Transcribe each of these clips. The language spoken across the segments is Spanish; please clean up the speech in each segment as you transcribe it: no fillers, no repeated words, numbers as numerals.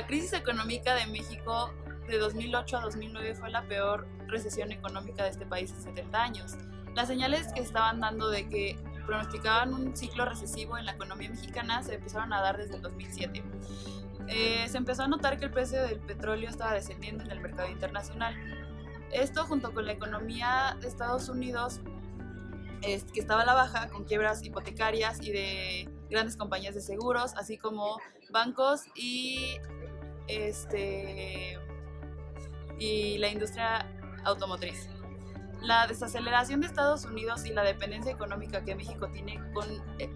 La crisis económica de México de 2008 a 2009 fue la peor recesión económica de este país en 70 años. Las señales que estaban dando de que pronosticaban un ciclo recesivo en la economía mexicana se empezaron a dar desde el 2007. Se empezó a notar que el precio del petróleo estaba descendiendo en el mercado internacional. Esto, junto con la economía de Estados Unidos, que estaba a la baja, con quiebras hipotecarias y de grandes compañías de seguros, así como bancos y la industria automotriz. La desaceleración de Estados Unidos y la dependencia económica que México tiene con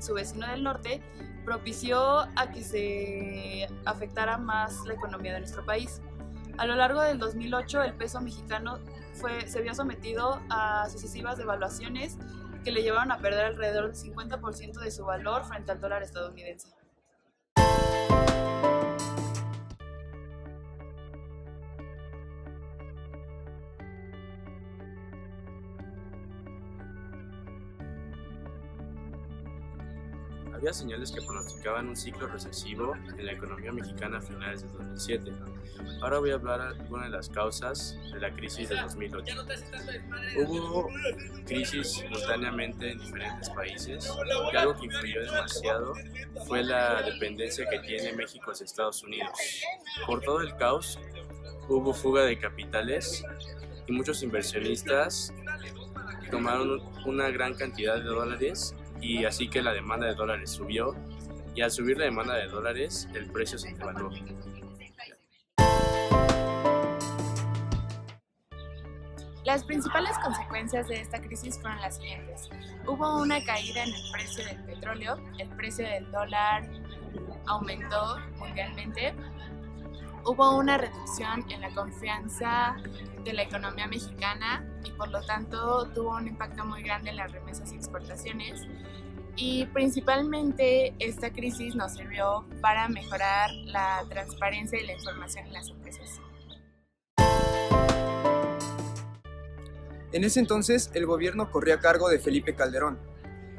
su vecino del norte propició a que se afectara más la economía de nuestro país. A lo largo del 2008, el peso mexicano se vio sometido a sucesivas devaluaciones que le llevaron a perder alrededor del 50% de su valor frente al dólar estadounidense. Había señales que pronosticaban un ciclo recesivo en la economía mexicana a finales de 2007. Ahora voy a hablar de algunas de las causas de la crisis de 2008. Hubo crisis simultáneamente en diferentes países y algo que influyó demasiado fue la dependencia que tiene México hacia Estados Unidos. Por todo el caos, hubo fuga de capitales y muchos inversionistas tomaron una gran cantidad de dólares y así que la demanda de dólares subió y al subir la demanda de dólares el precio se devaluó. Las principales consecuencias de esta crisis fueron las siguientes. Hubo una caída en el precio del petróleo, el precio del dólar aumentó mundialmente, hubo una reducción en la confianza de la economía mexicana y por lo tanto tuvo un impacto muy grande en las remesas y exportaciones. Y principalmente esta crisis nos sirvió para mejorar la transparencia y la información en las empresas. En ese entonces, el gobierno corría a cargo de Felipe Calderón.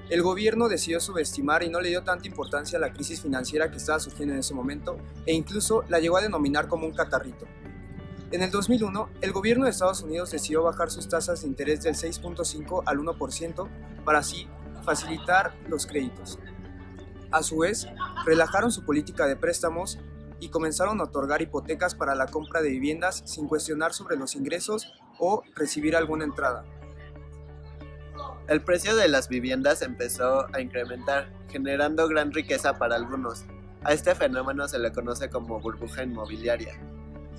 El gobierno decidió subestimar y no le dio tanta importancia a la crisis financiera que estaba surgiendo en ese momento e incluso la llegó a denominar como un catarrito. En el 2001, el gobierno de Estados Unidos decidió bajar sus tasas de interés del 6.5 al 1% para así facilitar los créditos. A su vez, relajaron su política de préstamos y comenzaron a otorgar hipotecas para la compra de viviendas sin cuestionar sobre los ingresos o recibir alguna entrada. El precio de las viviendas empezó a incrementar, generando gran riqueza para algunos. A este fenómeno se le conoce como burbuja inmobiliaria.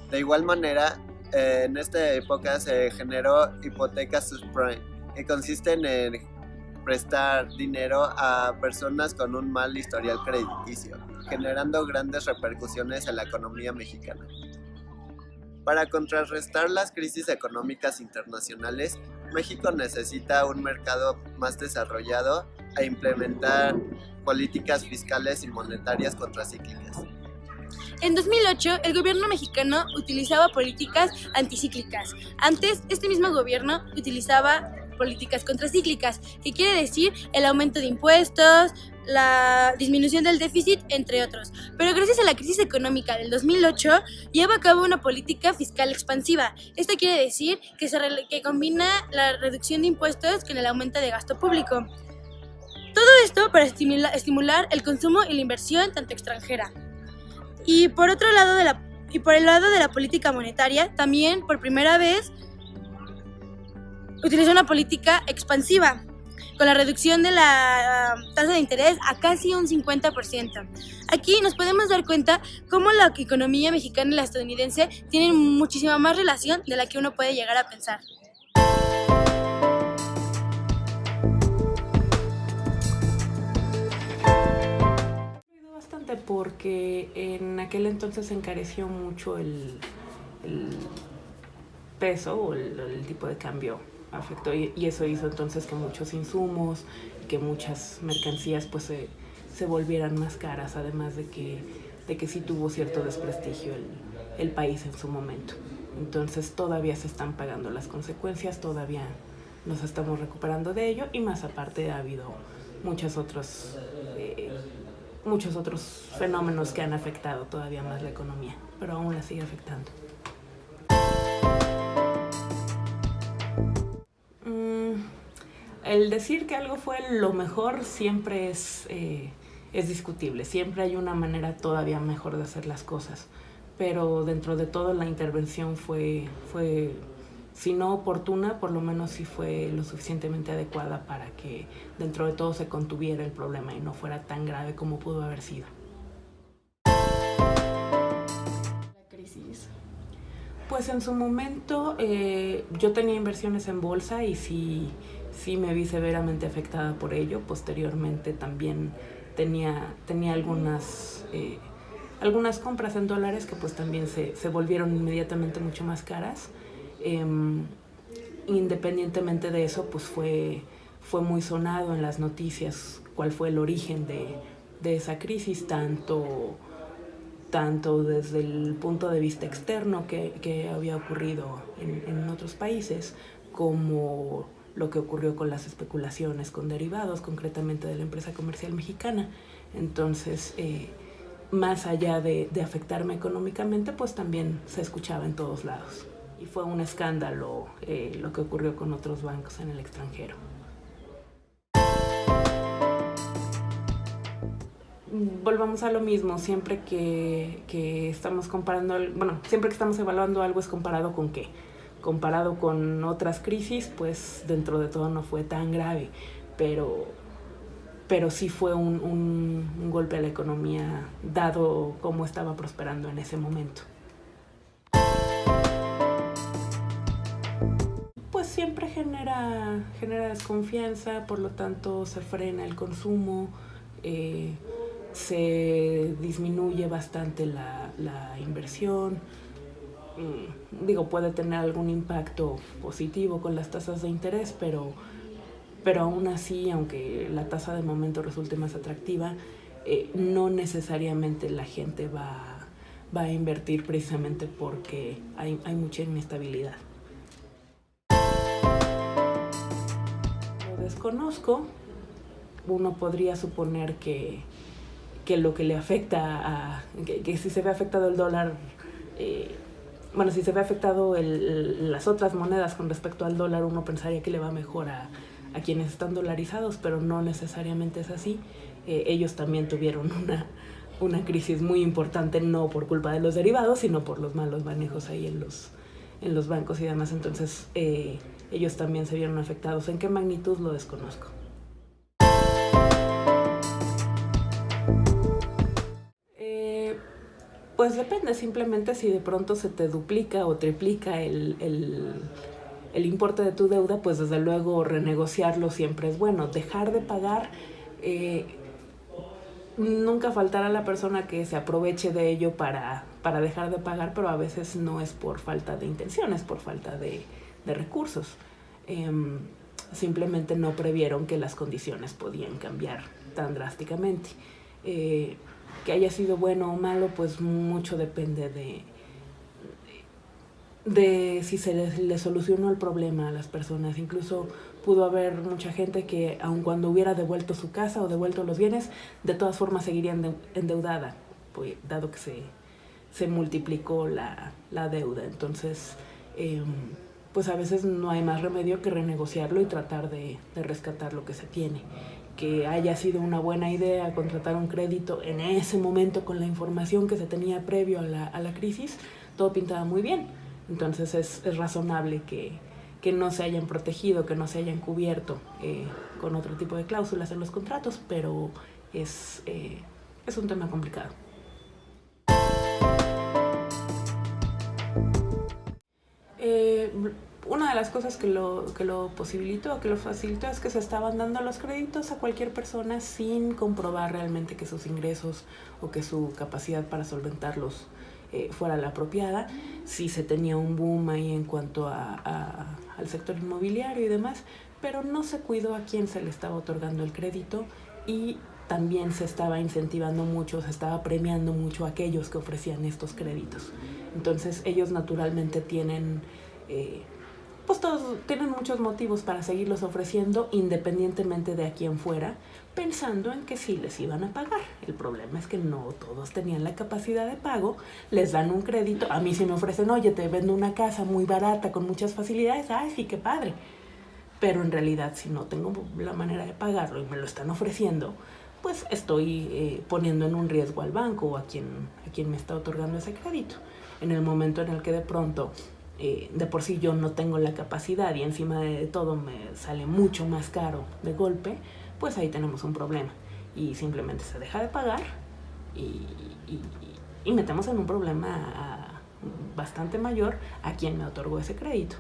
De igual manera, en esta época se generó hipotecas subprime, que consisten en prestar dinero a personas con un mal historial crediticio, generando grandes repercusiones en la economía mexicana. Para contrarrestar las crisis económicas internacionales, México necesita un mercado más desarrollado e implementar políticas fiscales y monetarias contracíclicas. En 2008, el gobierno mexicano utilizaba políticas anticíclicas. Antes, este mismo gobierno utilizaba políticas contracíclicas, que quiere decir el aumento de impuestos, la disminución del déficit, entre otros. Pero gracias a la crisis económica del 2008, lleva a cabo una política fiscal expansiva. Esto quiere decir que combina la reducción de impuestos con el aumento de gasto público. Todo esto para estimular el consumo y la inversión, tanto extranjera. Y por el lado de la política monetaria, también por primera vez utilizó una política expansiva, con la reducción de la tasa de interés a casi un 50%. Aquí nos podemos dar cuenta cómo la economía mexicana y la estadounidense tienen muchísima más relación de la que uno puede llegar a pensar. Bastante porque en aquel entonces se encareció mucho el peso o el tipo de cambio afectó y eso hizo entonces que muchos insumos, que muchas mercancías pues se volvieran más caras, además de que sí tuvo cierto desprestigio el país en su momento. Entonces todavía se están pagando las consecuencias, todavía nos estamos recuperando de ello y más aparte ha habido muchos otros fenómenos que han afectado todavía más la economía. pero aún la sigue afectando. El decir que algo fue lo mejor siempre es discutible, siempre hay una manera todavía mejor de hacer las cosas, pero dentro de todo la intervención fue si no oportuna, por lo menos sí fue lo suficientemente adecuada para que dentro de todo se contuviera el problema y no fuera tan grave como pudo haber sido. La crisis. Pues en su momento yo tenía inversiones en bolsa y sí me vi severamente afectada por ello. Posteriormente también tenía algunas compras en dólares que pues también se volvieron inmediatamente mucho más caras. Independientemente de eso, pues fue muy sonado en las noticias cuál fue el origen de esa crisis, tanto desde el punto de vista externo que había ocurrido en otros países, como lo que ocurrió con las especulaciones con derivados, concretamente de la empresa comercial mexicana. Entonces, más allá de afectarme económicamente, pues también se escuchaba en todos lados. Y fue un escándalo lo que ocurrió con otros bancos en el extranjero. Volvamos a lo mismo, siempre que estamos comparando, siempre que estamos evaluando algo es comparado con qué. Comparado con otras crisis, pues dentro de todo no fue tan grave, pero sí fue un golpe a la economía dado cómo estaba prosperando en ese momento. Pues siempre genera desconfianza, por lo tanto se frena el consumo, se disminuye bastante la inversión. Puede tener algún impacto positivo con las tasas de interés, pero aún así, aunque la tasa de momento resulte más atractiva, no necesariamente la gente va a invertir precisamente porque hay mucha inestabilidad. Lo desconozco. Uno podría suponer que lo que le afecta que si se ve afectado el dólar, si se ve afectado las otras monedas con respecto al dólar, uno pensaría que le va mejor a quienes están dolarizados, pero no necesariamente es así. Ellos también tuvieron una crisis muy importante, no por culpa de los derivados, sino por los malos manejos ahí en los bancos y demás. Entonces, ellos también se vieron afectados. ¿En qué magnitud? Lo desconozco. Pues depende, simplemente si de pronto se te duplica o triplica el importe de tu deuda, pues desde luego renegociarlo siempre es bueno. Dejar de pagar, nunca faltará la persona que se aproveche de ello para dejar de pagar, pero a veces no es por falta de intención, es por falta de recursos. Simplemente no previeron que las condiciones podían cambiar tan drásticamente. Que haya sido bueno o malo, pues mucho depende de si se le solucionó el problema a las personas. Incluso pudo haber mucha gente que, aun cuando hubiera devuelto su casa o devuelto los bienes, de todas formas seguiría endeudada, pues, dado que se multiplicó la deuda. Entonces, pues a veces no hay más remedio que renegociarlo y tratar de rescatar lo que se tiene. Que haya sido una buena idea contratar un crédito en ese momento con la información que se tenía previo a la crisis, todo pintaba muy bien. Entonces es razonable que no se hayan protegido, que no se hayan cubierto con otro tipo de cláusulas en los contratos, pero es un tema complicado. Una de las cosas que lo posibilitó, que lo facilitó, es que se estaban dando los créditos a cualquier persona sin comprobar realmente que sus ingresos o que su capacidad para solventarlos fuera la apropiada. Sí se tenía un boom ahí en cuanto al sector inmobiliario y demás, pero no se cuidó a quién se le estaba otorgando el crédito y también se estaba incentivando mucho, se estaba premiando mucho a aquellos que ofrecían estos créditos. Entonces ellos naturalmente tienen pues todos tienen muchos motivos para seguirlos ofreciendo independientemente de a quién fuera, pensando en que sí les iban a pagar. El problema es que no todos tenían la capacidad de pago, les dan un crédito. A mí sí me ofrecen, oye, te vendo una casa muy barata con muchas facilidades, ay, sí, qué padre. Pero en realidad, si no tengo la manera de pagarlo y me lo están ofreciendo, pues estoy poniendo en un riesgo al banco o a quien me está otorgando ese crédito. En el momento en el que de pronto, de por sí yo no tengo la capacidad y encima de todo me sale mucho más caro de golpe, pues ahí tenemos un problema. Y simplemente se deja de pagar y metemos en un problema bastante mayor a quien me otorgó ese crédito.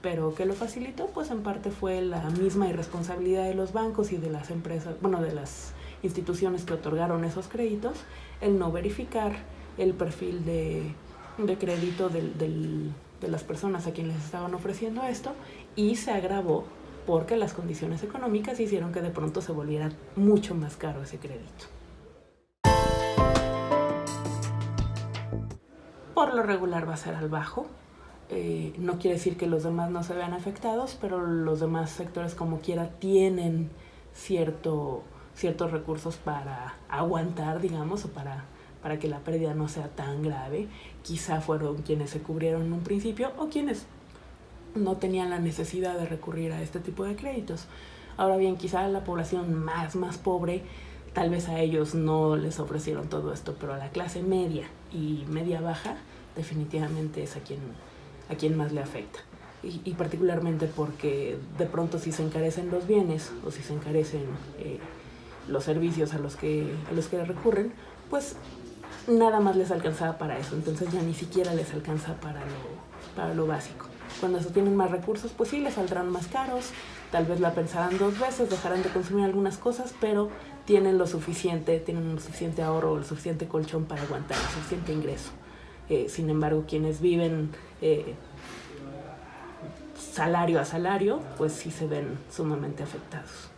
Pero que lo facilitó, pues en parte fue la misma irresponsabilidad de los bancos y de las empresas, bueno, de las instituciones que otorgaron esos créditos, el no verificar el perfil de crédito de las personas a quienes les estaban ofreciendo esto, y se agravó porque las condiciones económicas hicieron que de pronto se volviera mucho más caro ese crédito. Por lo regular va a ser al bajo. No quiere decir que los demás no se vean afectados, pero los demás sectores como quiera tienen ciertos recursos para aguantar, digamos, o para que la pérdida no sea tan grave. Quizá fueron quienes se cubrieron en un principio o quienes no tenían la necesidad de recurrir a este tipo de créditos. Ahora bien, quizá la población más pobre, tal vez a ellos no les ofrecieron todo esto, pero a la clase media y media baja definitivamente es a quien más le afecta. Y particularmente porque de pronto si se encarecen los bienes o si se encarecen los servicios a los que recurren, pues nada más les alcanzaba para eso, entonces ya ni siquiera les alcanza para lo básico. Cuando se tienen más recursos, pues sí, les saldrán más caros, tal vez la pensarán 2 veces, dejarán de consumir algunas cosas, pero tienen un suficiente ahorro, el suficiente colchón para aguantar, el suficiente ingreso. Sin embargo, quienes viven salario a salario, pues sí se ven sumamente afectados.